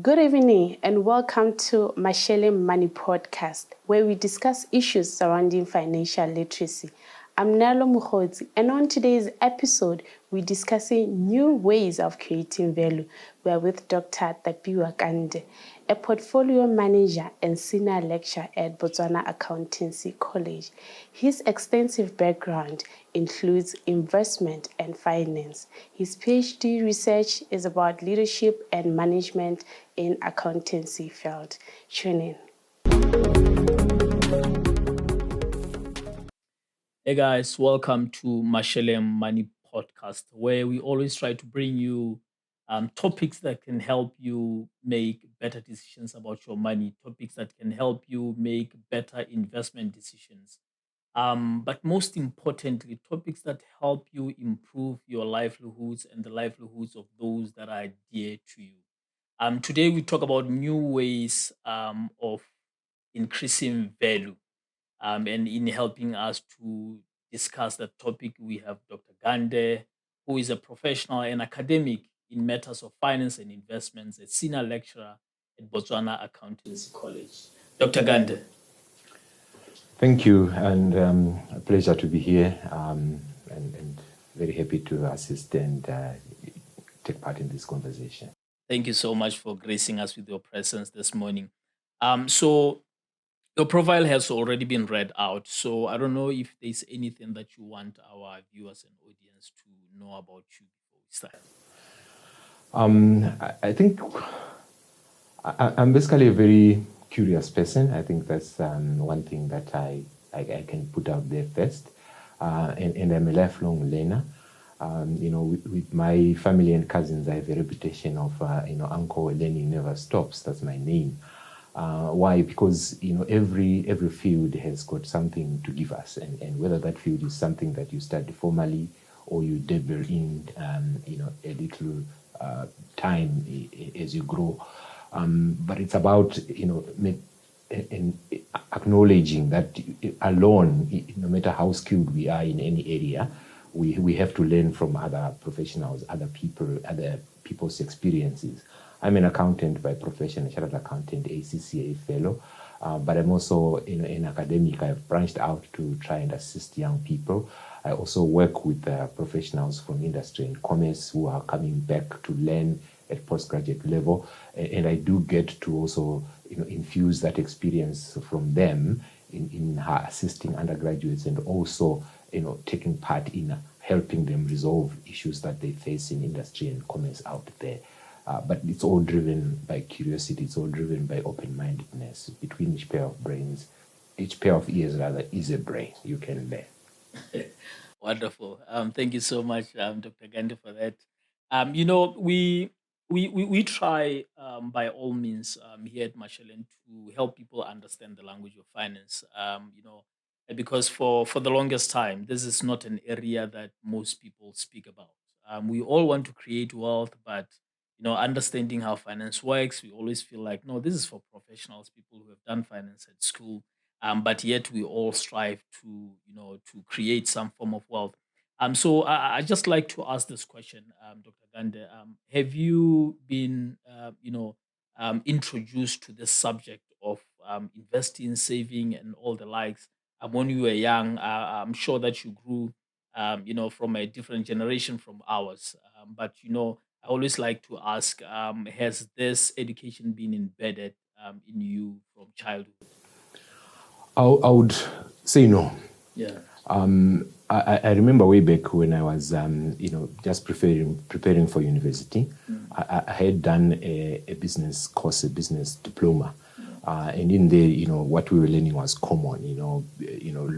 Good evening and welcome to Masheleng Money Podcast, where we discuss issues surrounding financial literacy. I'm Nalo Mukhodzi, and on today's episode, we're discussing new ways of creating value. We're with Dr. Gande, a portfolio manager and senior lecturer at Botswana Accountancy College. His extensive background includes investment and finance. His PhD research is about leadership and management in accountancy field. Tune in. Hey guys, welcome to Masheleng Money Podcast, where we always try to bring you topics that can help you make better decisions about your money, topics that can help you make better investment decisions. But most importantly, topics that help you improve your livelihoods and the livelihoods of those that are dear to you. Today we talk about new ways of increasing value. And in helping us to discuss that topic, we have Dr. Gande, who is a professional and academic in matters of finance and investments, a senior lecturer at Botswana Accountancy College. Dr. Gande. Thank you, and a pleasure to be here, and very happy to assist and take part in this conversation. Thank you so much for gracing us with your presence this morning. So your profile has already been read out, so I don't know if there's anything that you want our viewers and audience to know about you before we start. I think I'm basically a very curious person. I think that's one thing that I can put out there first, and I'm a lifelong learner. With my family and cousins, I have a reputation of uncle learning never stops. That's my name. Why? Because every field has got something to give us, and whether that field is something that you study formally or you dabble in, a little time as you grow. But it's about acknowledging that alone, no matter how skilled we are in any area, we have to learn from other professionals, other people's experiences. I'm an accountant by profession, a chartered accountant, ACCA fellow, but I'm also an academic. I've branched out to try and assist young people. I also work with professionals from industry and commerce who are coming back to learn at postgraduate level, and I do get to also infuse that experience from them in assisting undergraduates and also taking part in helping them resolve issues that they face in industry and commerce out there. But it's all driven by curiosity. It's all driven by open-mindedness. Between each pair of ears rather, is a brain. You can learn. Wonderful. Thank you so much, Dr. Gande, for that. We try by all means here at Masheleng to help people understand the language of finance. Because for the longest time, this is not an area that most people speak about. We all want to create wealth, but understanding how finance works, we always feel like, no, this is for professionals, people who have done finance at school. But yet we all strive to create some form of wealth. So I just like to ask this question, Dr. Gande. Have you been, introduced to this subject of investing, saving, and all the likes when you were young? I'm sure that you grew, from a different generation from ours. But I always like to ask, has this education been embedded in you from childhood? I would say no. Yeah. I remember way back when I was, just preparing for university. I had done a business course, a business diploma. And in there, what we were learning was common,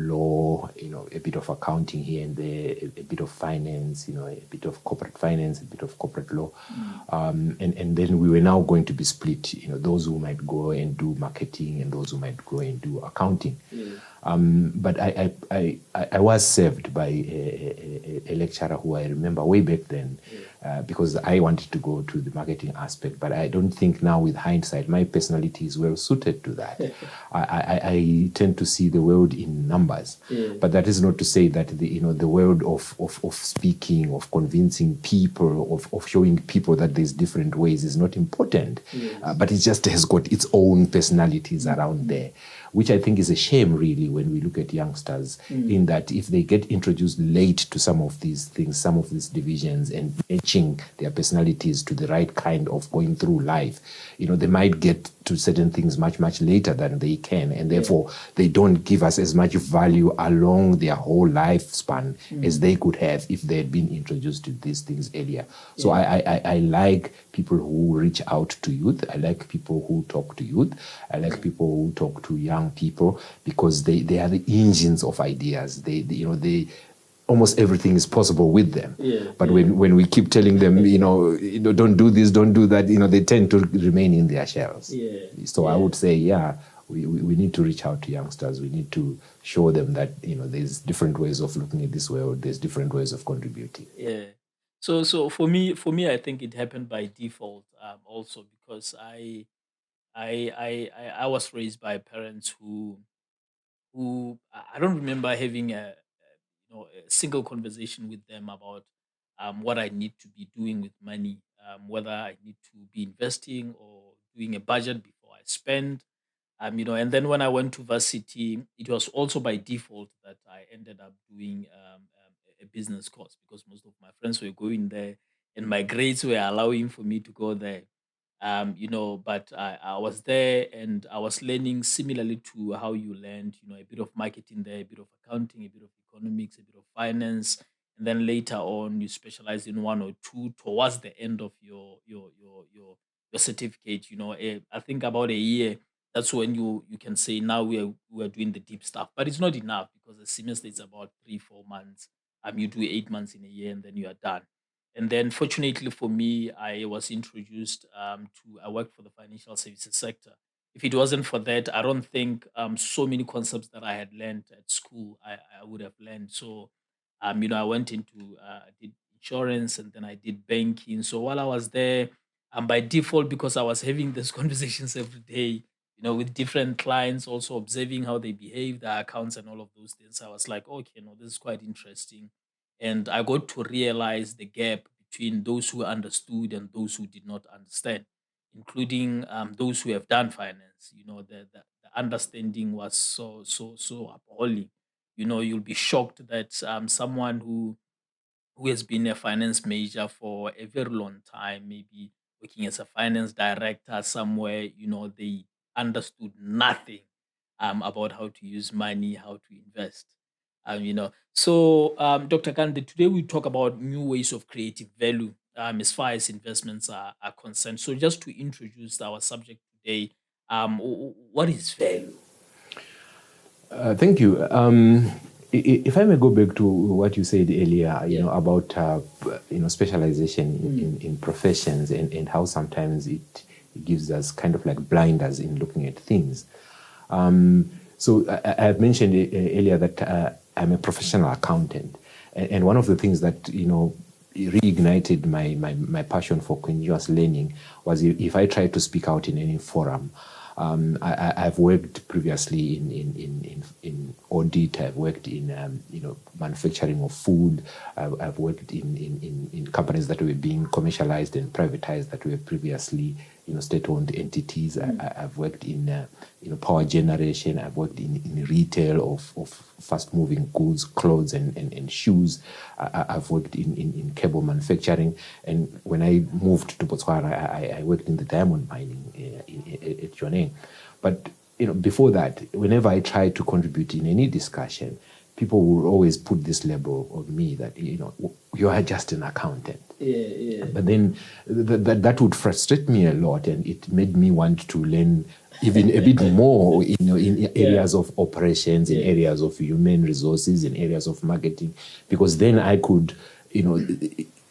law, a bit of accounting here and there, a bit of finance, a bit of corporate finance, a bit of corporate law. And then we were now going to be split, those who might go and do marketing and those who might go and do accounting. But I was served by a lecturer who I remember way back then because I wanted to go to the marketing aspect, but I don't think now with hindsight, my personality is well suited to that. I tend to see the world in numbers, but that is not to say that the world of speaking, of convincing people, of showing people that there's different ways is not important, but it just has got its own personalities around there, which I think is a shame really when we look at youngsters, in that if they get introduced late to some of these things, some of these divisions, and matching their personalities to the right kind of going through life, they might get to certain things much, much later than they can, and therefore they don't give us as much value along their whole lifespan as they could have if they had been introduced to these things earlier. So I like people who reach out to youth. I like people who talk to youth. I like people who talk to young people, because they are the engines of ideas. They almost everything is possible with them. But when we keep telling them, don't do this, don't do that, they tend to remain in their shells. So I would say, we need to reach out to youngsters. We need to show them that, there's different ways of looking at this world. There's different ways of contributing. So for me, I think it happened by default, also because I was raised by parents who I don't remember having a single conversation with them about what I need to be doing with money, whether I need to be investing or doing a budget before I spend. And then when I went to varsity, it was also by default that I ended up doing a business course, because most of my friends were going there and my grades were allowing for me to go there. But I was there and I was learning similarly to how you learned, a bit of marketing there, a bit of accounting, a bit of economics, a bit of finance. And then later on, you specialize in one or two towards the end of your certificate. I think about a year, that's when you can say now we are doing the deep stuff. But it's not enough, because the semester is about 3-4 months. You do 8 months in a year and then you are done. And then fortunately for me, I was introduced I worked for the financial services sector. If it wasn't for that, I don't think so many concepts that I had learned at school I would have learned. So I went into I did insurance, and then I did banking. So while I was there, by default, because I was having these conversations every day, with different clients, also observing how they behave, their accounts and all of those things, I was like, okay, no, this is quite interesting. And I got to realize the gap between those who understood and those who did not understand, including those who have done finance. The understanding was so appalling. You'll be shocked that someone who has been a finance major for a very long time, maybe working as a finance director somewhere, they understood nothing about how to use money, how to invest. So Dr. Gande, today we talk about new ways of creating value as far as investments are concerned. So just to introduce our subject today, what is value? Thank you. If I may go back to what you said earlier, about specialization in professions, and how sometimes it gives us kind of like blinders in looking at things. So I have mentioned earlier that I'm a professional accountant, and one of the things that reignited my passion for continuous learning was if I try to speak out in any forum. I've worked previously in audit. I've worked in manufacturing of food. I've worked in companies that were being commercialized and privatized that were previously state-owned entities. I've worked in power generation. I've worked in retail of fast-moving goods, clothes and shoes. I've worked in cable manufacturing. And when I moved to Botswana, I worked in the diamond mining at Joneng. But before that, whenever I tried to contribute in any discussion, people will always put this label on me that you are just an accountant. But then that would frustrate me a lot, and it made me want to learn even a bit more in areas of operations, in areas of human resources, in areas of marketing, because then I could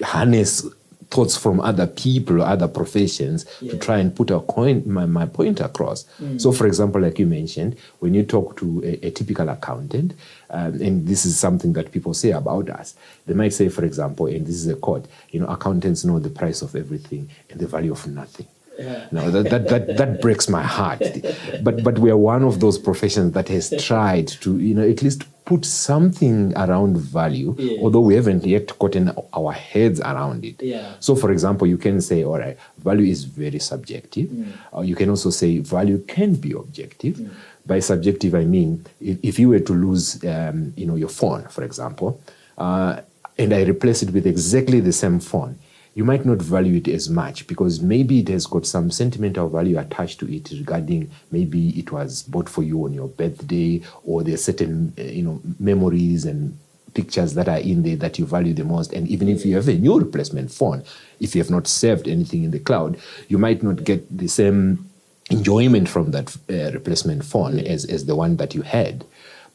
harness thoughts from other people, other professions, to try and put my point across. So, for example, like you mentioned, when you talk to a typical accountant, and this is something that people say about us, they might say, for example, and this is a quote, accountants know the price of everything and the value of nothing. Yeah. Now that breaks my heart. But we are one of those professions that has tried to, at least put something around value, although we haven't yet gotten our heads around it. Yeah. So, for example, you can say, all right, value is very subjective. You can also say value can be objective. By subjective, I mean, if you were to lose, your phone, for example, and I replace it with exactly the same phone, you might not value it as much because maybe it has got some sentimental value attached to it regarding maybe it was bought for you on your birthday, or there's certain, memories and pictures that are in there that you value the most. And even if you have a new replacement phone, if you have not saved anything in the cloud, you might not get the same enjoyment from that replacement phone as the one that you had.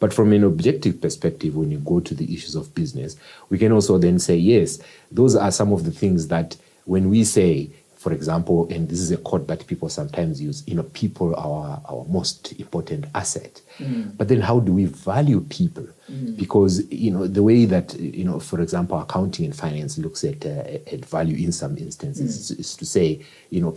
But from an objective perspective, when you go to the issues of business, we can also then say, yes, those are some of the things that when we say, for example, and this is a quote that people sometimes use, people are our most important asset. But then how do we value people? Because, the way that, for example, accounting and finance looks at value in some instances is to say,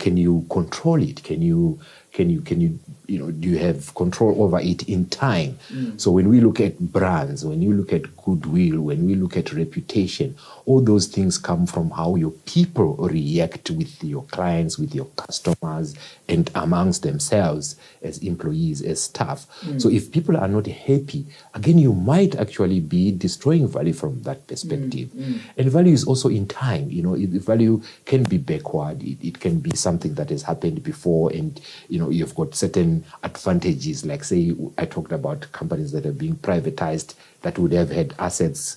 can you control it? Can you do you have control over it in time? So when we look at brands, when you look at goodwill, when we look at reputation, all those things come from how your people react with your clients, with your customers, and amongst themselves as employees, as staff. So if people are not happy, again, you might actually be destroying value from that perspective. And value is also in time. Value can be backward. It can be something that has happened before, and you've got certain advantages. Like, say, I talked about companies that are being privatized that would have had assets,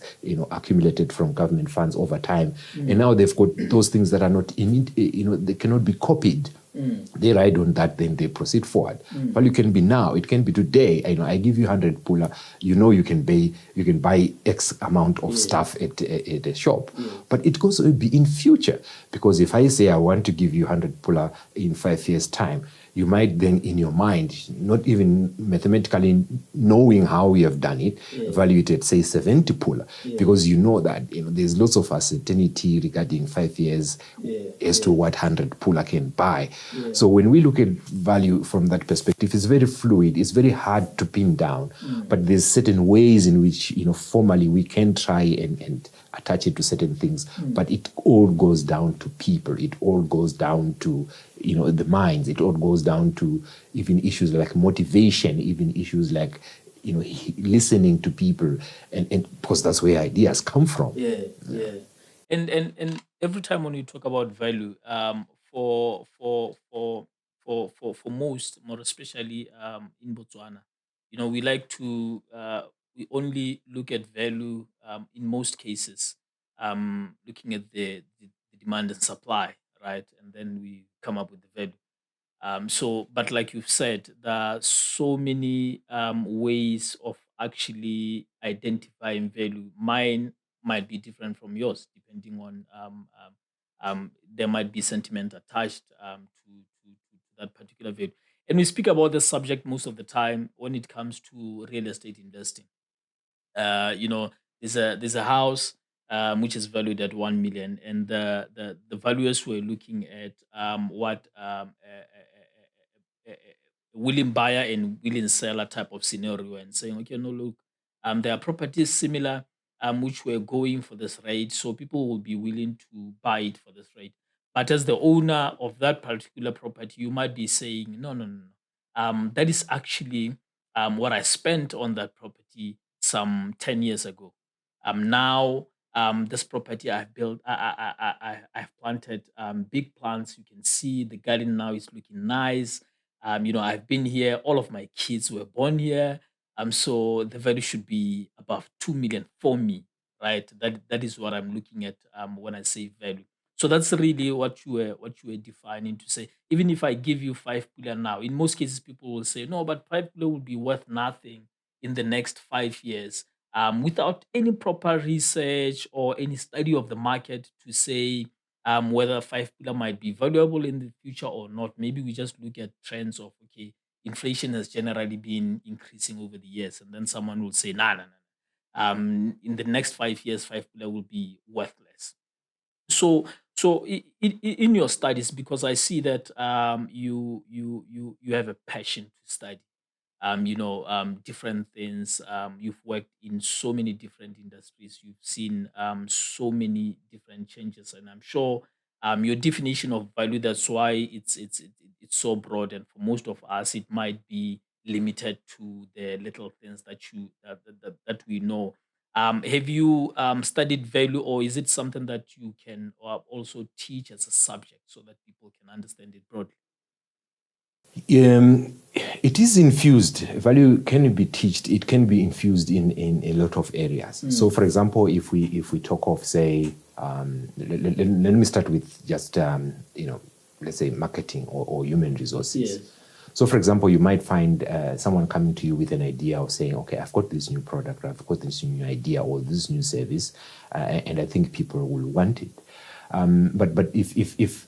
accumulated from government funds over time, and now they've got those things that are not they cannot be copied. They ride on that, then they proceed forward. Value can be now, it can be today. I give you 100 puller, you can buy X amount of stuff at a shop. But it goes to be in future, because if I say I want to give you 100 puller in 5 years' time, you might then in your mind, not even mathematically knowing how we have done it, value it at, say, 70 puller, because you know that there's lots of uncertainty regarding 5 years as to what 100 puller can buy. So when we look at value from that perspective, it's very fluid, it's very hard to pin down, but there's certain ways in which formally we can try and attach it to certain things, but it all goes down to people, it all goes down to the minds, it all goes down to even issues like motivation, even issues like listening to people, and because that's where ideas come from. And every time when you talk about value, for most, more especially in Botswana, we like to we only look at value in most cases, looking at the demand and supply, right, and then we come up with the value. But like you've said, there are so many ways of actually identifying value. Mine might be different from yours, depending on there might be sentiment attached to that particular value. And we speak about the subject most of the time when it comes to real estate investing. You know, there's a house which is valued at 1 million, and the valuers were looking at what a willing buyer and willing seller type of scenario, and saying, okay, no, look, there are properties similar which were going for this rate, so people will be willing to buy it for this rate. But as the owner of that particular property, you might be saying, no, no, no, no. That is actually what I spent on that property some 10 years ago. Now, this property I've built, I've planted big plants. You can see the garden now is looking nice. I've been here. All of my kids were born here. So the value should be above 2 million for me, right? That is what I'm looking at when I say value. So that's really what you were defining to say. Even if I give you 5 billion now, in most cases people will say no, but 5 billion will be worth nothing in the next 5 years, without any proper research or any study of the market to say whether five pillar might be valuable in the future or not. Maybe we just look at trends of, okay, inflation has generally been increasing over the years, and then someone will say, nah, nah, nah. In the next 5 years, five pillar will be worthless. So in your studies, because I see that you have a passion to study, different things. You've worked in so many different industries. You've seen so many different changes, and I'm sure your definition of value. That's why it's so broad, and for most of us, it might be limited to the little things that we know. Have you studied value, or is it something that you can also teach as a subject so that people can understand it broadly? It is infused. Value can be taught. It can be infused in a lot of areas. So, for example, if we talk of, say, let me start with just let's say marketing or human resources. Yes. So, for example, you might find someone coming to you with an idea of saying, okay, I've got this new product, I've got this new idea or this new service, and I think people will want it. But if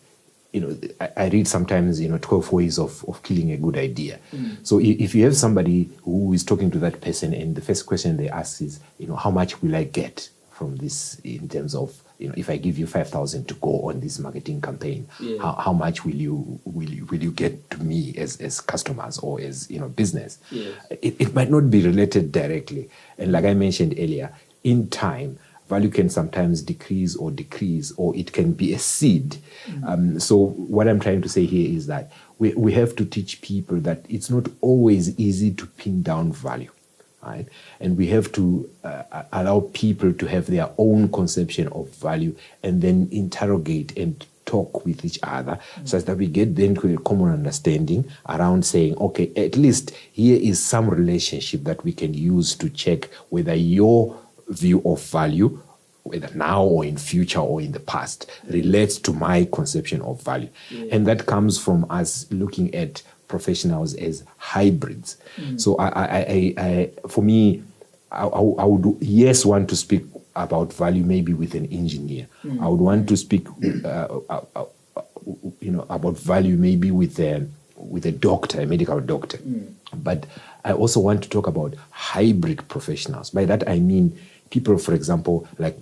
I read sometimes 12 ways of killing a good idea. So if you have somebody who is talking to that person, and the first question they ask is, how much will I get from this, in terms of, if I give you 5,000 to go on this marketing campaign, how much will you get to me as customers or as business? It might not be related directly, and like I mentioned earlier, in time, value can sometimes decrease, or it can be a seed. So what I'm trying to say here is that we have to teach people that it's not always easy to pin down value. Right? And we have to allow people to have their own conception of value, and then interrogate and talk with each other, such that we get then to a common understanding around saying, okay, at least here is some relationship that we can use to check whether your view of value, whether now or in future or in the past, relates to my conception of value. And that comes from us looking at professionals as hybrids. So for me, I would want to speak about value maybe with an engineer. I would want to speak about value maybe with a doctor, a medical doctor. But I also want to talk about hybrid professionals. By that I mean people, for example, like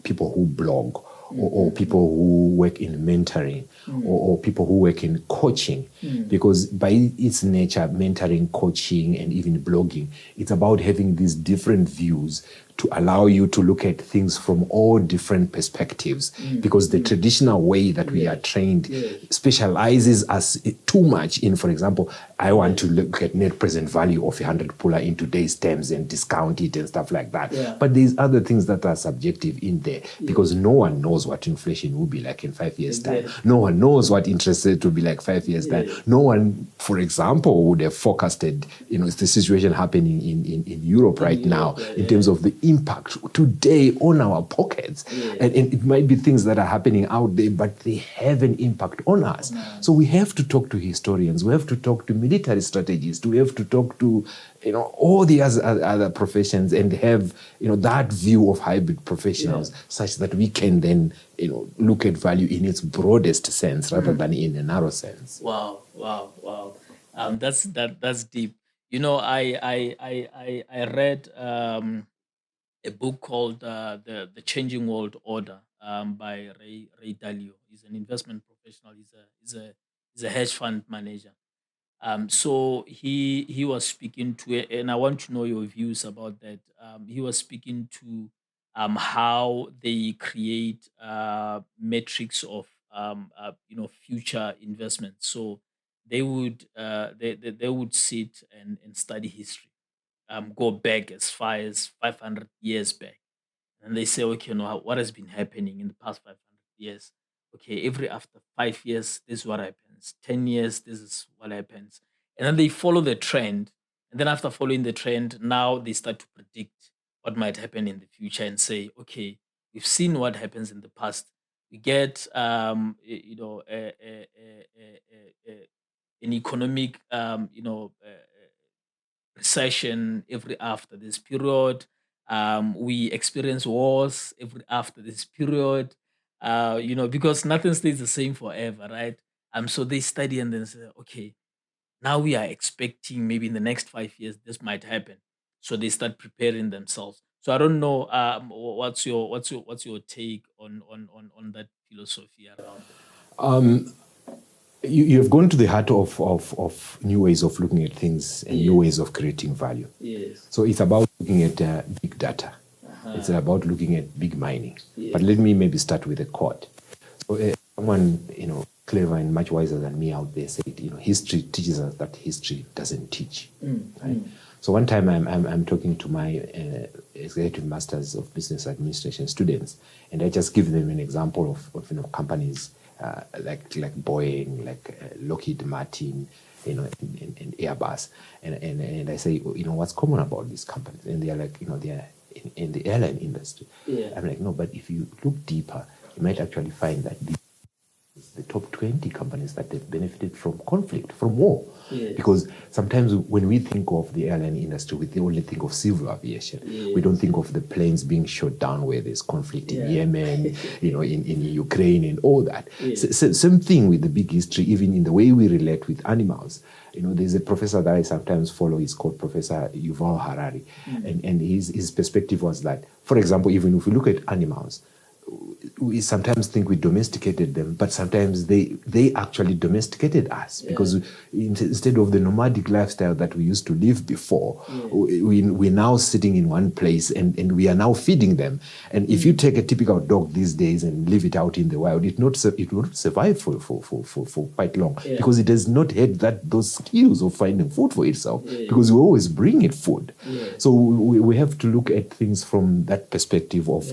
people who blog, or people who work in mentoring, or people who work in coaching. Because by its nature, mentoring, coaching, and even blogging, it's about having these different views to allow you to look at things from all different perspectives. Because the traditional way that we are trained specializes us too much in, for example, I want to look at net present value of 100 puller in today's terms and discount it and stuff like that. But there's other things that are subjective in there, because no one knows what inflation will be like in 5 years' time. No one knows what interest rate will be like 5 years' time. No one, for example, would have forecasted, the situation happening in Europe right now in terms of the impact today on our pockets. And it might be things that are happening out there, but they have an impact on us. So we have to talk to historians, we have to talk to military strategists, we have to talk to all the other professions, and have that view of hybrid professionals, such that we can then look at value in its broadest sense rather than in a narrow sense. Wow. That's deep. I read a book called the Changing World Order by Ray Dalio. He's an investment professional. He's a hedge fund manager. So he was speaking to it, and I want to know your views about that. He was speaking to how they create metrics of future investments. So they would sit and study history, go back as far as 500 years back, and they say, okay, what has been happening in the past 500 years? Okay, every after 5 years, this is what happens. 10 years, this is what happens. And then they follow the trend. And then after following the trend, now they start to predict what might happen in the future and say, okay, we've seen what happens in the past. We get, an economic, recession every after this period. We experience wars every after this period. because nothing stays the same forever, right? So they study and then say, okay, now we are expecting maybe in the next 5 years this might happen. So they start preparing themselves. So I don't know, what's your take on that philosophy around it? You have gone to the heart of new ways of looking at things and new ways of creating value. Yes. So it's about looking at big data. It's about looking at big mining. But let me maybe start with a quote. So someone, clever and much wiser than me out there said, history teaches us that history doesn't teach. Right? So one time I'm talking to my executive masters of business administration students, and I just give them an example of companies like Boeing, like Lockheed Martin, and Airbus, and I say, what's common about these companies? And they are like, they are in the airline industry. Yeah. I'm like, no, but if you look deeper, you might actually find that the top 20 companies that have benefited from conflict, from war. Yeah. Because sometimes when we think of the airline industry, we only think of civil aviation. Yeah. We don't think of the planes being shot down where there's conflict in Yemen, in Ukraine and all that. Yeah. Same thing with the big history, even in the way we relate with animals. There's a professor that I sometimes follow. He's called Professor Yuval Harari. And his perspective was that, for example, even if we look at animals, we sometimes think we domesticated them, but sometimes they actually domesticated us, because instead of the nomadic lifestyle that we used to live before, we're now sitting in one place and we are now feeding them. And if you take a typical dog these days and leave it out in the wild, it will not survive for quite long, because it has not had those skills of finding food for itself, because we always bring it food. So we have to look at things from that perspective of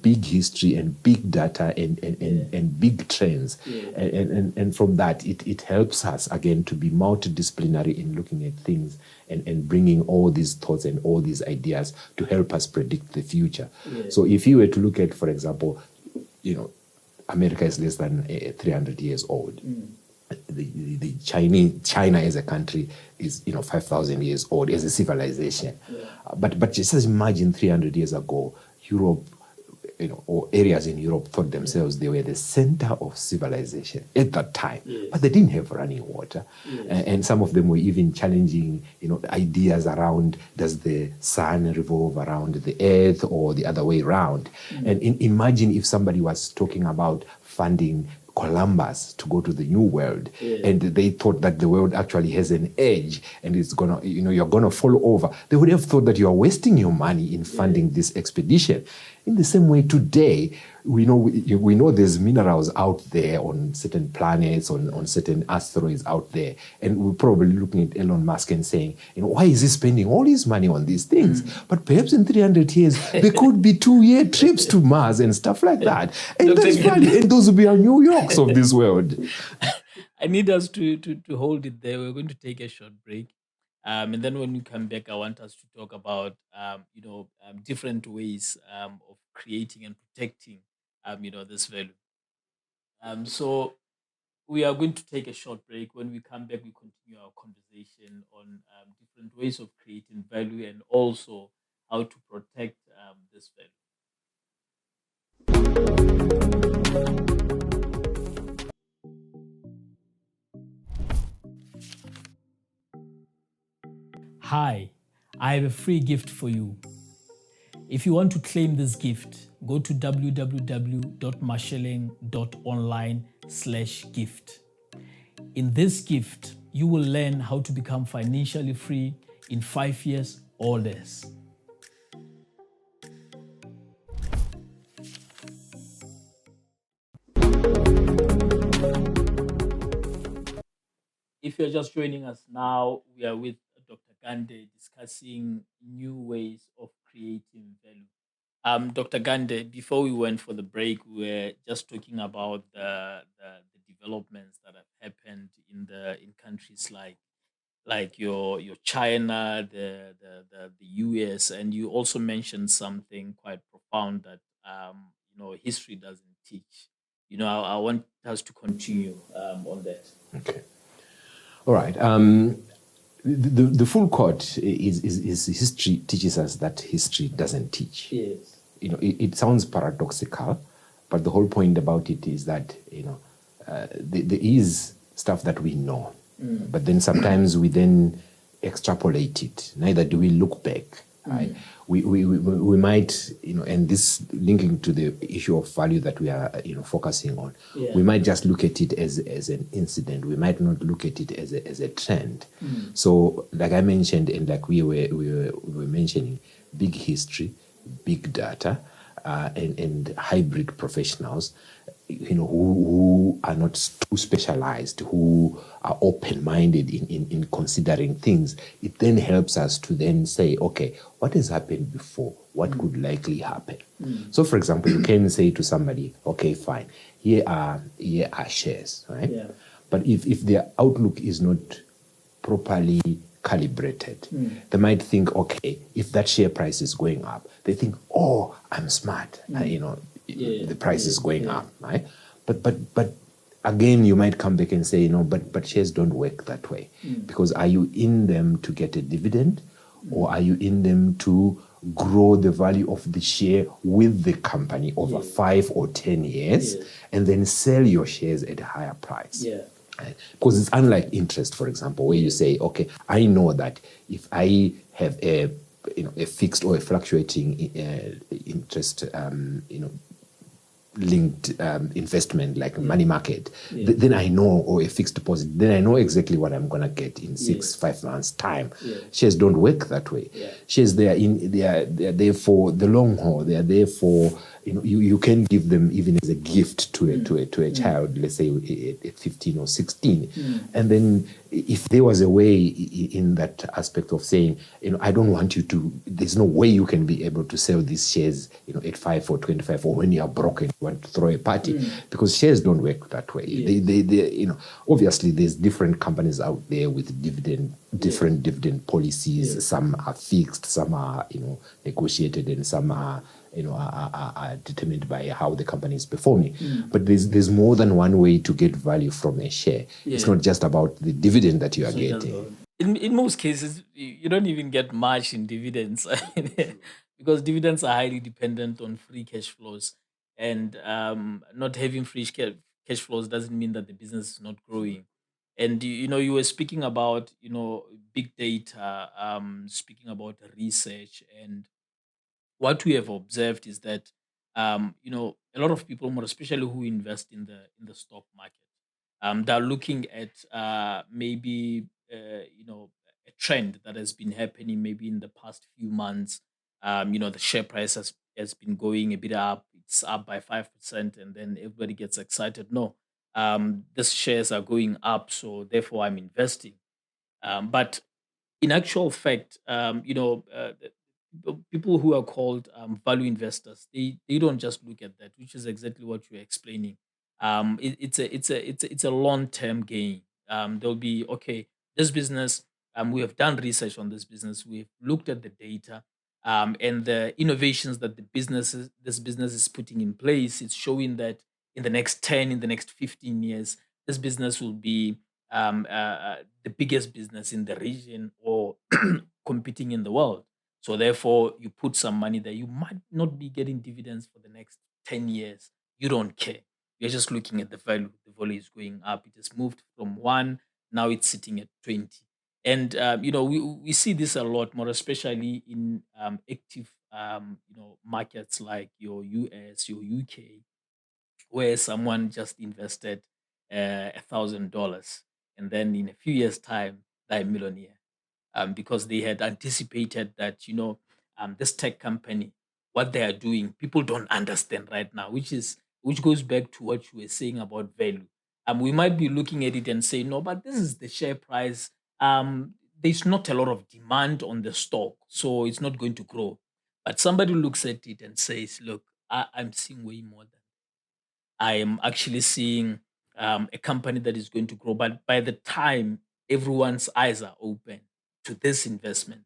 big history and big data and big trends. And from that, it helps us, again, to be multidisciplinary in looking at things and bringing all these thoughts and all these ideas to help us predict the future. So if you were to look at, for example, America is less than 300 years old. The China as a country is 5,000 years old as a civilization. But just imagine 300 years ago, Europe, or areas in Europe thought themselves they were the center of civilization at that time. But they didn't have running water. And some of them were even challenging, ideas around, does the sun revolve around the earth or the other way around? And imagine if somebody was talking about funding Columbus to go to the New World, and they thought that the world actually has an edge and it's gonna, you're gonna fall over. They would have thought that you are wasting your money in funding this expedition. In the same way, today we know there's minerals out there on certain planets, on certain asteroids out there, and we're probably looking at Elon Musk and saying, why is he spending all his money on these things? But perhaps in 300 years there could be 2-year trips to Mars and stuff like that, and that's funny. And those will be our New Yorks of this world. I need us to hold it there. We're going to take a short break. And then when we come back, I want us to talk about, different ways of creating and protecting, this value. So we are going to take a short break. When we come back, we continue our conversation on different ways of creating value and also how to protect this value. Hi, I have a free gift for you. If you want to claim this gift, go to www.masheleng.online/gift. In this gift, you will learn how to become financially free in 5 years or less. If you're just joining us now, we are with Dr. Gande discussing new ways of creating value. Dr. Gande, before we went for the break, we were just talking about the developments that have happened in countries like your China, the US, and you also mentioned something quite profound that history doesn't teach. I want us to continue on that. Okay. All right. The full quote is history teaches us that history doesn't teach. Yes. It sounds paradoxical, But the whole point about it is that, there is stuff that we know, but then sometimes we then extrapolate it. Neither do we look back. Right? We might, and this linking to the issue of value that we are, focusing on, we might just look at it as an incident. We might not look at it as a trend. So, like I mentioned, and like we were mentioning, big history, big data, and hybrid professionals, who are not too specialized, who are open-minded in considering things. It then helps us to then say, okay, what has happened before? What could likely happen? So, for example, you can say to somebody, okay, fine, here are shares, right? Yeah. But if their outlook is not properly calibrated, they might think, okay, if that share price is going up, they think, oh, I'm smart, the price is going up, right? But again, you might come back and say, but shares don't work that way, because are you in them to get a dividend, or are you in them to grow the value of the share with the company over 5 or 10 years, and then sell your shares at a higher price? Yeah. Right? Because it's unlike interest, for example, where you say, okay, I know that if I have a fixed or a fluctuating interest, linked investment like money market, then I know, or a fixed deposit, then I know exactly what I'm going to get in 5 months time. Shares don't work that way. Shares, they are there for the long haul. They are there for, you can give them even as a gift to a child, let's say at 15 or 16. And then if there was a way in that aspect of saying, I don't want you to, there's no way you can be able to sell these shares, at 5 or 25, or when you are broken, you want to throw a party, because shares don't work that way. They obviously there's different companies out there with different dividend policies. Some are fixed, some are, negotiated, and some are, are determined by how the company is performing. But there's more than one way to get value from a share. It's not just about the dividend that you are getting. In most cases, you don't even get much in dividends because dividends are highly dependent on free cash flows. And not having free cash flows doesn't mean that the business is not growing. And you were speaking about big data, speaking about research, and what we have observed is that a lot of people, more especially who invest in the stock market, they're looking at maybe a trend that has been happening maybe in the past few months. The share price has been going a bit up. It's up by 5%, and then everybody gets excited. No, these shares are going up, so therefore I'm investing. But in actual fact, people who are called value investors, they don't just look at that, which is exactly what you're explaining. It's a long term gain. They'll be okay. This business, we have done research on this business. We've looked at the data, and the innovations that this business is putting in place. It's showing that in the next 10, in the next 15 years, this business will be the biggest business in the region or competing in the world. So therefore, you put some money there. You might not be getting dividends for the next 10 years. You don't care. You're just looking at the value. The value is going up. It has moved from 1, now it's sitting at 20. And we see this a lot more, especially in active markets like your US, your UK, where someone just invested $1,000, and then in a few years' time, they're a millionaire, because they had anticipated that this tech company, what they are doing, people don't understand right now, which goes back to what you were saying about value. We might be looking at it and say, no, but this is the share price. There's not a lot of demand on the stock, so it's not going to grow. But somebody looks at it and says, look, I'm seeing way more than I am actually seeing a company that is going to grow. But by the time everyone's eyes are open to this investment,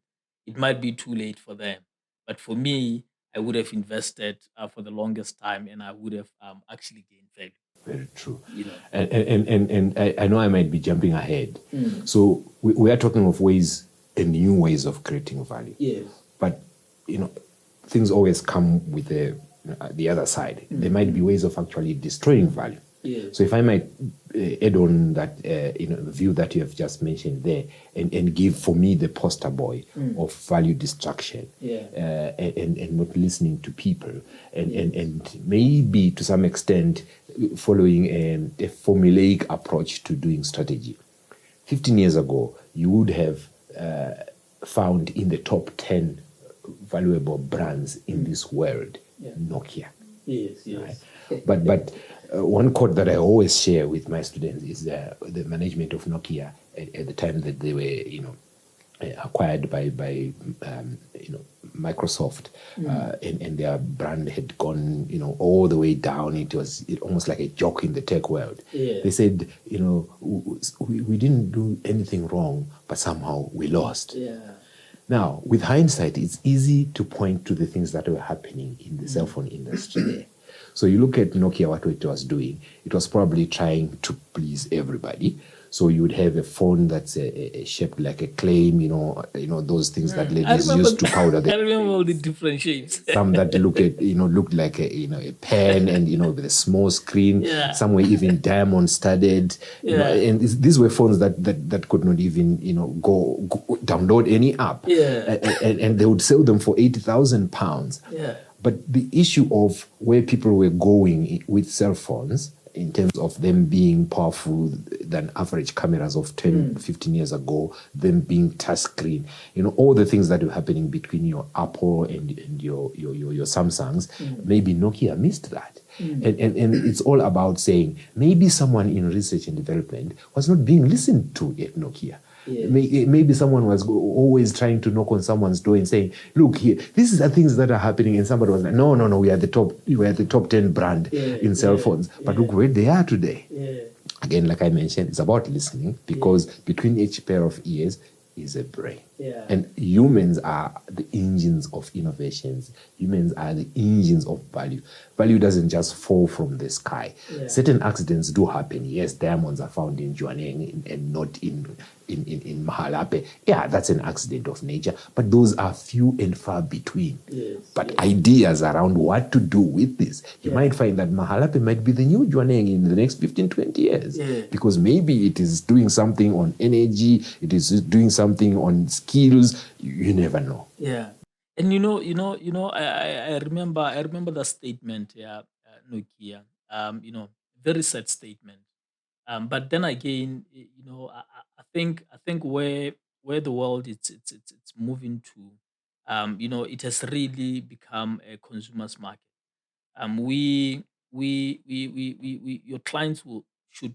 it might be too late for them. But for me, I would have invested for the longest time, and I would have actually gained value. Very true. And I know I might be jumping ahead. So we are talking of ways and new ways of creating value. Yes. But things always come with a the other side. There might be ways of actually destroying value. Yes. So if I might add on that view that you have just mentioned there, and give for me the poster boy of value destruction, and not listening to people, and maybe to some extent following a formulaic approach to doing strategy. 15 years ago, you would have found in the top 10 valuable brands in this world, Nokia. Yes. Right? But one quote that I always share with my students is the management of Nokia at the time that they were, acquired by Microsoft, and their brand had gone, all the way down. It was almost like a joke in the tech world. Yeah. They said, we didn't do anything wrong, but somehow we lost. Yeah. Now, with hindsight, it's easy to point to the things that were happening in the cell phone industry there. So you look at Nokia, what it was doing, it was probably trying to please everybody. So you would have a phone that's shaped like a claim, those things that ladies used to powder their I remember all the different shapes. Some that looked like a pen, and with a small screen. Yeah. Some were even diamond studded. And these were phones that could not even go download any app. Yeah. And they would sell them for £80,000. Yeah. But the issue of where people were going with cell phones, in terms of them being powerful than average cameras of 10, 15 years ago, them being touch screen, all the things that were happening between your Apple and your Samsungs, maybe Nokia missed that. And it's all about saying maybe someone in research and development was not being listened to at Nokia. Yes. Maybe someone was always trying to knock on someone's door and saying, "Look here, these are things that are happening," and somebody was like, "No, we are the top 10 brand in cell phones, but look where they are today." Yeah. Again, like I mentioned, it's about listening, because between each pair of ears is a brain. Yeah. And humans are the engines of innovations. Humans are the engines of value. Value doesn't just fall from the sky. Yeah. Certain accidents do happen. Yes, diamonds are found in Jwaneng and not in Mahalape. Yeah, that's an accident of nature, but those are few and far between. Yes. But ideas around what to do with this, you might find that Mahalape might be the new Jwaneng in the next 15, 20 years. Yeah. Because maybe it is doing something on energy, it is doing something on skills. You never know. Yeah. And I remember the statement, Nokia. Very sad statement. But then again, I think where the world it's moving to, it has really become a consumer's market. Your clients should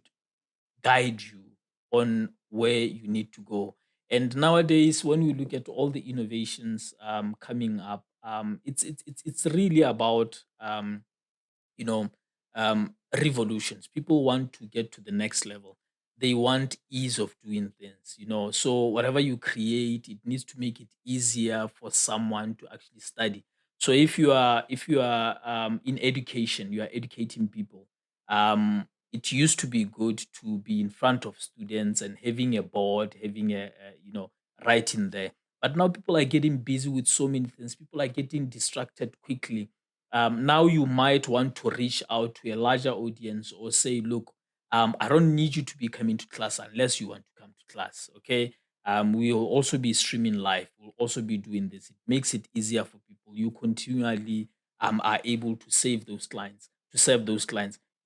guide you on where you need to go. And nowadays, when we look at all the innovations coming up, it's really about you know, revolutions. People want to get to the next level. They want ease of doing things. So whatever you create, it needs to make it easier for someone to actually study. So if you are in education, you are educating people. It used to be good to be in front of students and having a board, having writing there. But now people are getting busy with so many things. People are getting distracted quickly. Now you might want to reach out to a larger audience or say, look, I don't need you to be coming to class unless you want to come to class. Okay. We will also be streaming live. We'll also be doing this. It makes it easier for people. You continually are able to serve those clients.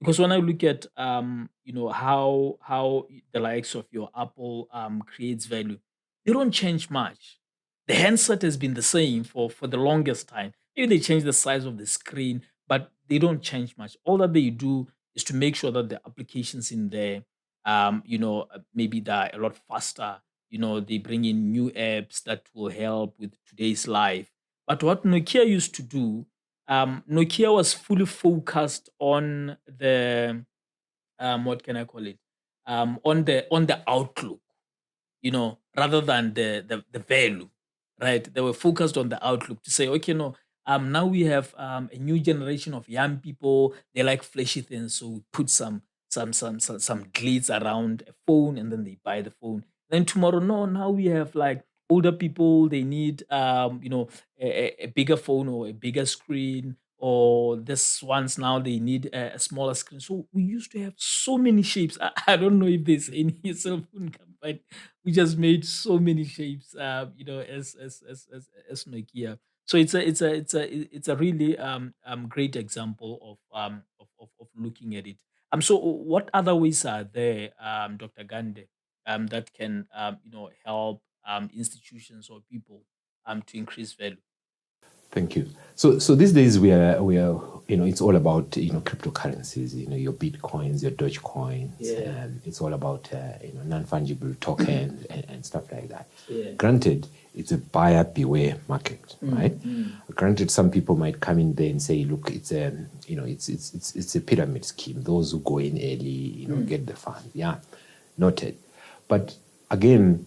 Because when I look at how the likes of your Apple creates value, they don't change much. The handset has been the same for the longest time. Maybe they change the size of the screen, but they don't change much. All that they do is to make sure that the applications in there, maybe they're a lot faster. They bring in new apps that will help with today's life. But what Nokia used to do, Nokia was fully focused on the what can I call it? On the outlook, rather than the value, right? They were focused on the outlook to say, okay, no, now we have a new generation of young people. They like flashy things, so we put some glitz around a phone, and then they buy the phone. Then tomorrow, no, now we have like older people. They need a bigger phone or a bigger screen or this ones now they need a smaller screen. So we used to have so many shapes. I don't know if there's any cell phone company. We just made so many shapes, as Nokia. So it's a really great example of looking at it. So what other ways are there, Dr. Gande, that can help institutions or people to increase value? Thank you. So these days we are it's all about cryptocurrencies. Your bitcoins, your Dogecoins. Yeah. It's all about non-fungible tokens and stuff like that. Yeah. Granted, it's a buyer beware market, right? Granted, some people might come in there and say, look, it's a it's a pyramid scheme. Those who go in early, get the fund. Yeah, noted. But again,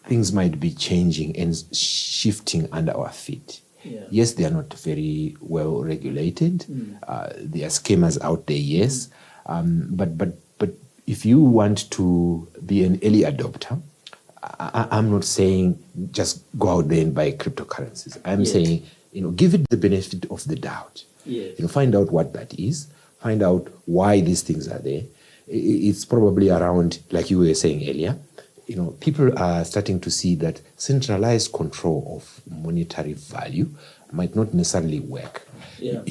things might be changing and shifting under our feet. Yeah. Yes, they are not very well regulated. There are scammers out there, yes. But if you want to be an early adopter, I'm not saying just go out there and buy cryptocurrencies. I'm saying, give it the benefit of the doubt. Yes. Find out what that is. Find out why these things are there. It's probably around, like you were saying earlier, people are starting to see that centralized control of monetary value might not necessarily work. Yeah.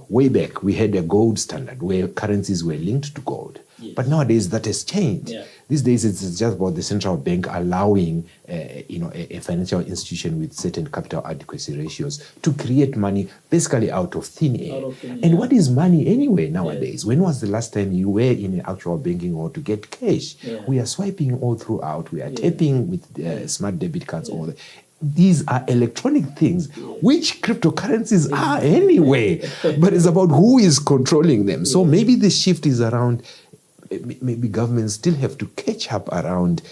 Way back we had a gold standard where currencies were linked to gold. Yes. But nowadays that has changed. Yeah. These days it's just about the central bank allowing a financial institution with certain capital adequacy ratios to create money basically out of thin air. And what is money anyway nowadays? Yes. When was the last time you were in an actual banking hall to get cash? Yeah. We are swiping all throughout. We are tapping with smart debit cards. All that. These are electronic things, which cryptocurrencies are anyway. But it's about who is controlling them. So maybe the shift is around, maybe governments still have to catch up around,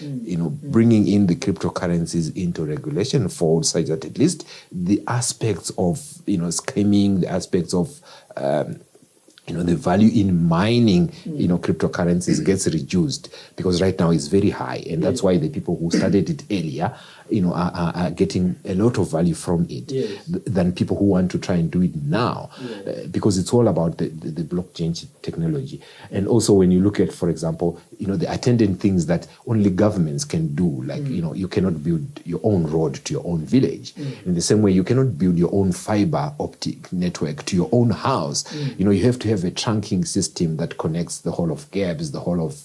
bringing in the cryptocurrencies into regulation fold, such that at least the aspects of, scamming, the aspects of, the value in mining, cryptocurrencies gets reduced, because right now it's very high. And that's why the people who started it earlier, are getting a lot of value from it than people who want to try and do it now, because it's all about the blockchain technology. And also when you look at, for example, the attendant things that only governments can do, like, you cannot build your own road to your own village. In the same way, you cannot build your own fiber optic network to your own house. You have to have a trunking system that connects the whole of Gabs, the whole of,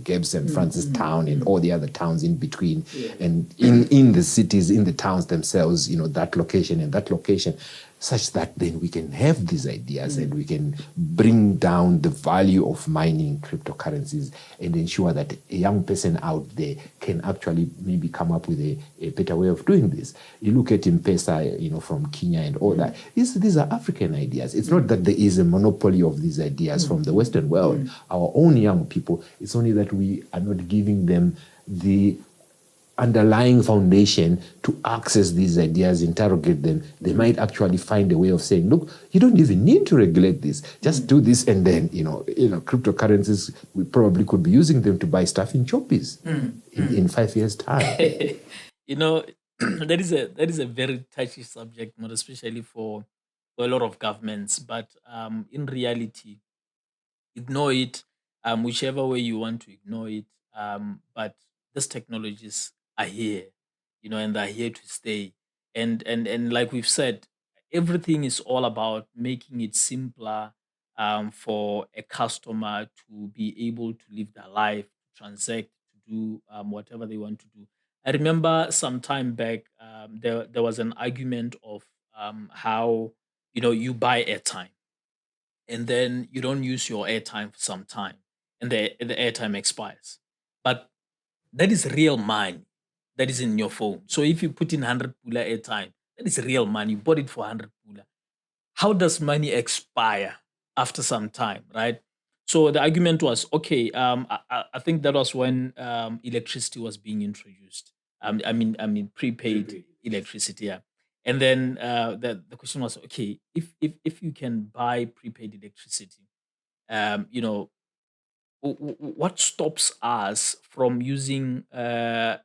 Gabs and Francistown and all the other towns in between. And in the cities, in the towns themselves, that location and that location, such that then we can have these ideas and we can bring down the value of mining cryptocurrencies and ensure that a young person out there can actually maybe come up with a better way of doing this. You look at M-Pesa, from Kenya and all that. These are African ideas. It's not that there is a monopoly of these ideas from the Western world. Our own young people, it's only that we are not giving them the underlying foundation to access these ideas, interrogate them. They might actually find a way of saying, look, you don't even need to regulate this. Just do this, and then, cryptocurrencies, we probably could be using them to buy stuff in Choppies in 5 years' time. That is a very touchy subject, not especially for a lot of governments. But in reality, ignore it, whichever way you want to ignore it. But these technologies are here, and they're here to stay. And like we've said, everything is all about making it simpler, for a customer to be able to live their life, transact, to do whatever they want to do. I remember some time back, there was an argument of how you buy airtime and then you don't use your airtime for some time and the airtime expires. But that is real money that is in your phone. So if you put in 100 pula airtime, that is real money. You bought it for 100 pula. How does money expire after some time, right? So the argument was, okay, I think that was when electricity was being introduced. I mean prepaid electricity, yeah. And then the question was, okay, if you can buy prepaid electricity, um, you know, what stops us from using part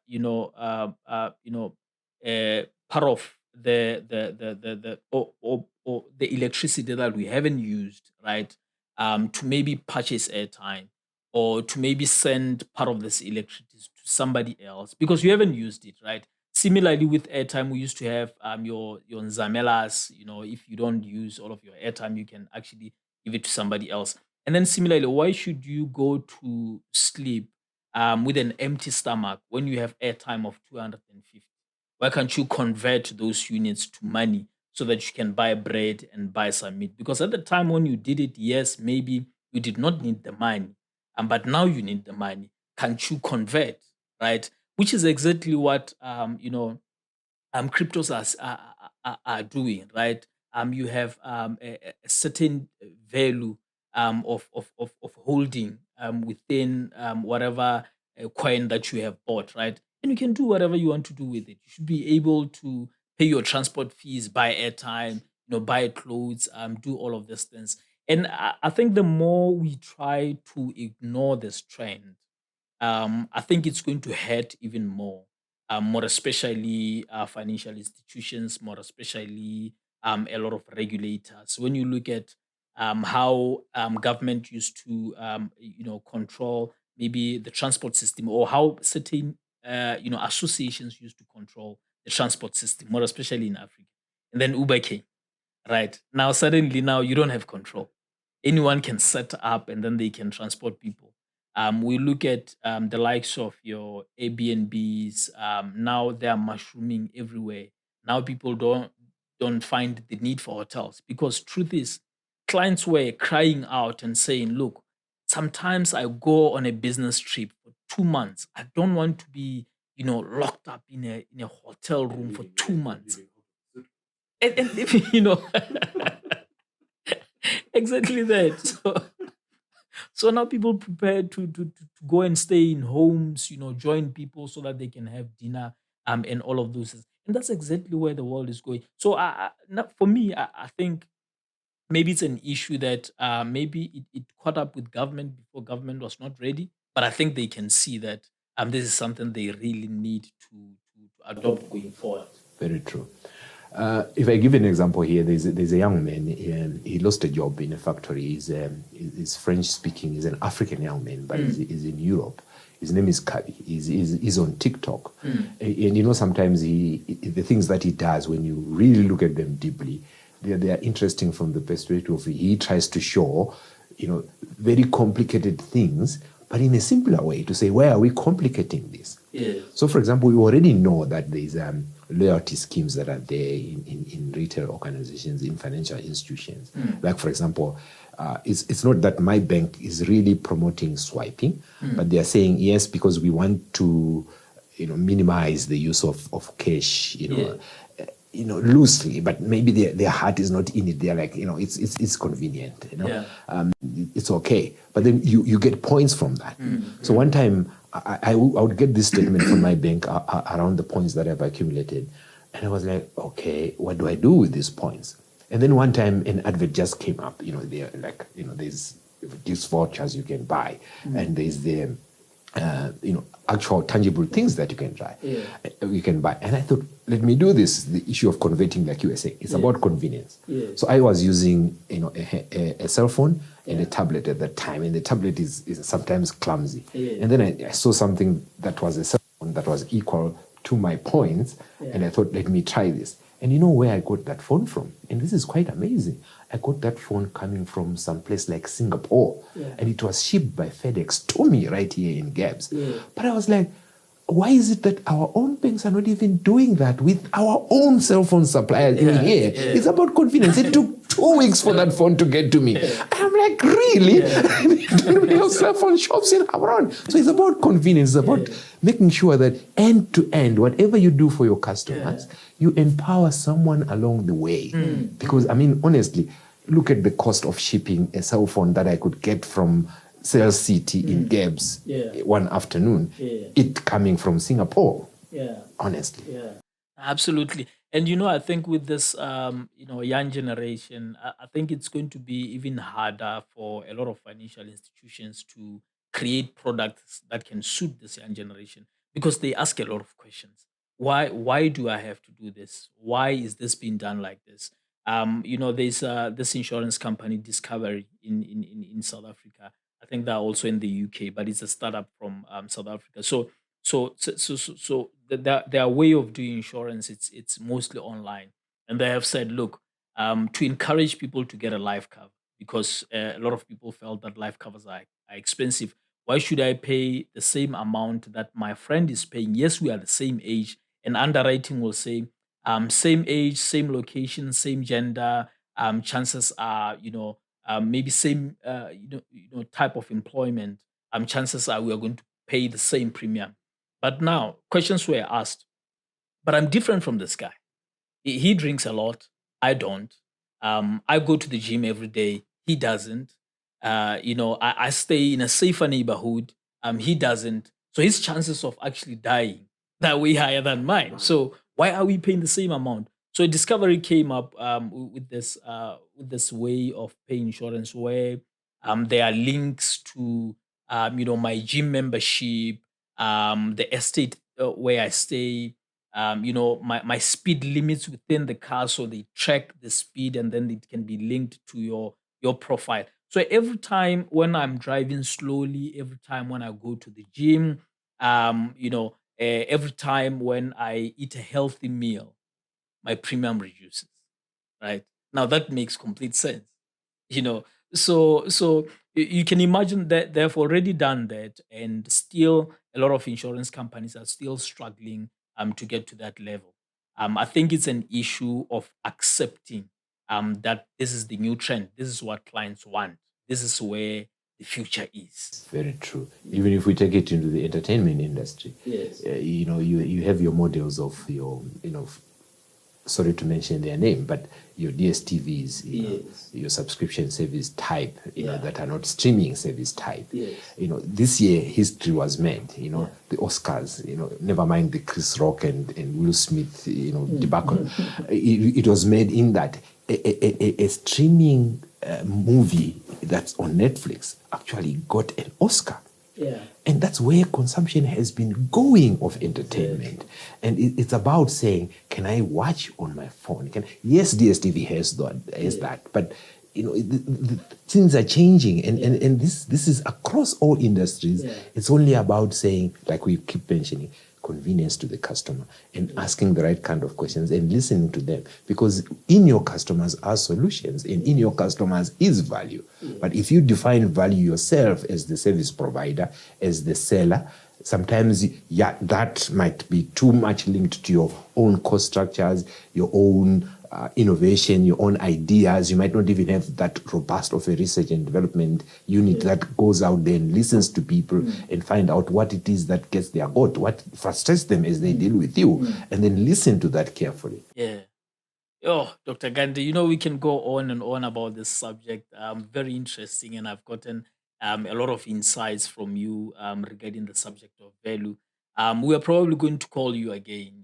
of the the electricity that we haven't used, right, to maybe purchase airtime or to maybe send part of this electricity to somebody else because you haven't used it, right? Similarly, with airtime, we used to have your Nzamelas. If you don't use all of your airtime, you can actually give it to somebody else. And then similarly, why should you go to sleep with an empty stomach when you have airtime of 250? Why can't you convert those units to money so that you can buy bread and buy some meat? Because at the time when you did it, yes, maybe you did not need the money, but now you need the money. Can't you convert, right? Which is exactly what cryptos are doing, right? You have a certain value of holding within whatever coin that you have bought, right? And you can do whatever you want to do with it. You should be able to pay your transport fees, buy airtime, buy clothes, do all of these things. And I think the more we try to ignore this trend, I think it's going to hurt even more especially financial institutions, more especially a lot of regulators. When you look at how government used to, control maybe the transport system, or how certain, associations used to control the transport system, more especially in Africa, and then Uber came. Right. Now, suddenly, now you don't have control. Anyone can set up and then they can transport people. We look at the likes of your Airbnbs. Now they are mushrooming everywhere. Now people don't find the need for hotels because truth is, clients were crying out and saying, "Look, sometimes I go on a business trip for 2 months. I don't want to be, locked up in a hotel room for 2 months." And if, exactly that. So now people prepare to go and stay in homes, join people so that they can have dinner and all of those things. And that's exactly where the world is going. So for me, I think maybe it's an issue that maybe it caught up with government before government was not ready. But I think they can see that this is something they really need to adopt going forward. Very true. If I give an example here, there's a young man. He lost a job in a factory. He's French speaking. He's an African young man, but he's in Europe. His name is Kabi. He's on TikTok, and sometimes the things that he does, when you really look at them deeply, they are interesting from the perspective of he tries to show, very complicated things, but in a simpler way to say, why are we complicating this? Yeah. So, for example, we already know that there's loyalty schemes that are there in retail organizations, in financial institutions. Like, for example, it's not that my bank is really promoting swiping, but they are saying, yes, because we want to, minimize the use of cash, loosely, but maybe their heart is not in it. They're like, it's convenient, it's okay. But then you get points from that. So one time I would get this statement from my bank around the points that I've accumulated. And I was like, okay, what do I do with these points? And then one time an advert just came up, they're like, there's these vouchers you can buy, and there's the actual tangible things that you can try, you can buy. And I thought, let me do this. The issue of converting, like you were saying, it's about convenience. So I was using, a cell phone and a tablet at that time, and the tablet is sometimes clumsy. And then I saw something that was a cell phone that was equal to my points, and I thought, let me try this. And you know where I got that phone from? And this is quite amazing. I got that phone coming from some place like Singapore, and it was shipped by FedEx to me right here in Gabs. But I was like, why is it that our own banks are not even doing that with our own cell phone suppliers in here? It's about convenience. It took 2 weeks for that phone to get to me. I'm like, really? Don't have cell phone shops in Havron. So it's about convenience. It's about making sure that end to end, whatever you do for your customers, you empower someone along the way. Because, honestly, look at the cost of shipping a cell phone that I could get from Sales City in Gabs one afternoon, it coming from Singapore. Honestly. Absolutely. And I think with this young generation, I think it's going to be even harder for a lot of financial institutions to create products that can suit this young generation because they ask a lot of questions. Why do I have to do this? Why is this being done like this? There's this insurance company, Discovery, in South Africa. I think they're also in the UK, but it's a startup from South Africa. So their way of doing insurance, it's mostly online, and they have said, look, to encourage people to get a life cover, because a lot of people felt that life covers are expensive. Why should I pay the same amount that my friend is paying? Yes, we are the same age, and underwriting will say, same age, same location, same gender. Chances are, maybe same, type of employment. Chances are we are going to pay the same premium. But now questions were asked. But I'm different from this guy. He drinks a lot. I don't. I go to the gym every day. He doesn't. I stay in a safer neighborhood. He doesn't. So his chances of actually dying that way higher than mine. So why are we paying the same amount? So Discovery came up with this way of paying insurance where there are links to my gym membership, the estate where I stay, my speed limits within the car, so they track the speed and then it can be linked to your profile. So every time when I'm driving slowly, every time when I go to the gym, every time when I eat a healthy meal, my premium reduces. Right now, that makes complete sense. you know so you can imagine that they've already done that, and still a lot of insurance companies are still struggling to get to that level. I think it's an issue of accepting that this is the new trend, this is what clients want, this is where the future is. Very true. Even if we take it into the entertainment industry, Yes. You have your models of your, sorry to mention their name, but your DSTVs, Yes. your subscription service type, Yeah. that are not streaming service type. Yes. This year history was made, the Oscars, never mind the Chris Rock and Will Smith, debacle. It was made in that a streaming movie that's on Netflix actually got an Oscar. Yeah. And that's where consumption has been going of entertainment. And it's about saying, can I watch on my phone? Yes, DSTV has that, but the things are changing, and this is across all industries. Yeah. It's only about saying, like we keep mentioning, convenience to the customer, and asking the right kind of questions and listening to them, because in your customers are solutions, and in your customers is value. But if you define value yourself as the service provider, as the seller, sometimes that might be too much linked to your own cost structures, your own innovation, your own ideas. You might not even have that robust of a research and development unit that goes out there and listens to people and find out what it is that gets their goat, what frustrates them as they deal with you, and then listen to that carefully. Yeah. Oh, Dr. Gande, we can go on and on about this subject. Very interesting, and I've gotten a lot of insights from you regarding the subject of value. We are probably going to call you again,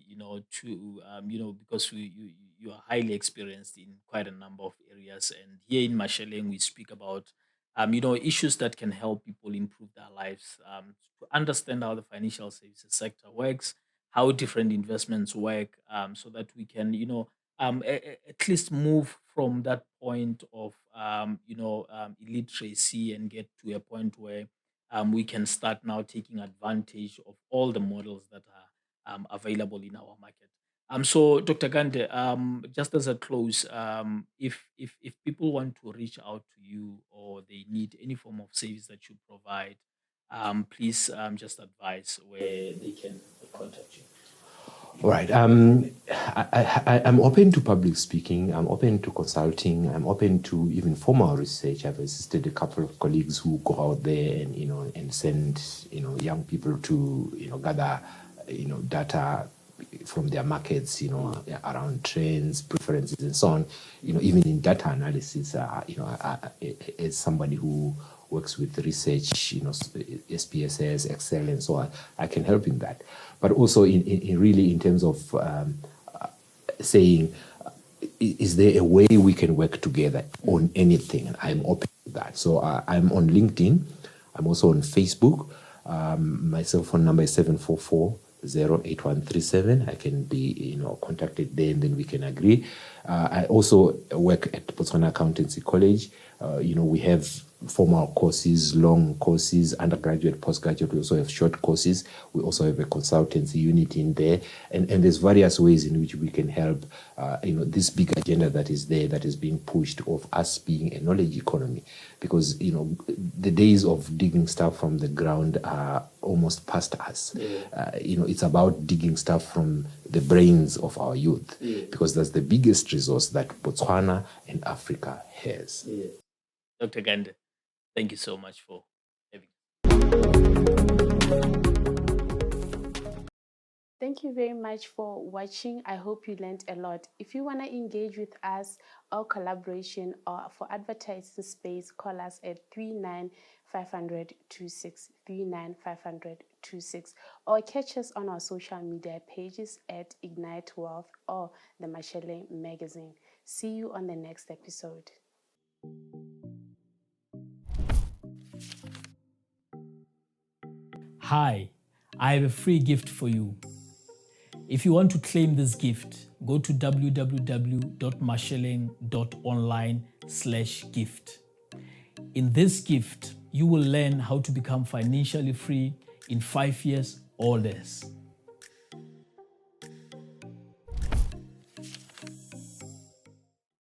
because you are highly experienced in quite a number of areas. And here in Masheleng, we speak about, issues that can help people improve their lives, to understand how the financial services sector works, how different investments work, so that we can, at least move from that point of, illiteracy and get to a point where we can start now taking advantage of all the models that are available in our market. So, Dr. Gande, just as a close, if people want to reach out to you or they need any form of service that you provide, please just advise where they can contact you. All right. I'm open to public speaking. I'm open to consulting. I'm open to even formal research. I've assisted a couple of colleagues who go out there and and send young people to gather data from their markets, around trends, preferences, and so on. Even in data analysis, as somebody who works with research, SPSS, Excel, and so on, I can help in that. But also in terms of saying, is there a way we can work together on anything? And I'm open to that. So I'm on LinkedIn. I'm also on Facebook. My cell phone number is 744 08137. I can be, contacted there, and then we can agree. I also work at Botswana Accountancy College. We have formal courses, long courses, undergraduate, postgraduate. We also have short courses. We also have a consultancy unit in there. And there's various ways in which we can help, this big agenda that is there, that is being pushed, of us being a knowledge economy. Because, the days of digging stuff from the ground are almost past us. Yeah. It's about digging stuff from the brains of our youth. Yeah. Because that's the biggest resource that Botswana and Africa has. Yeah. Dr. Gande, thank you so much for having me. Thank you very much for watching. I hope you learned a lot. If you want to engage with us or collaboration or for advertising space, call us at 3950026, 3950026, or catch us on our social media pages at Ignite Wealth or the Masheleng magazine. See you on the next episode. Hi, I have a free gift for you. If you want to claim this gift, go to www.masheleng.online/gift. In this gift, you will learn how to become financially free in 5 years or less.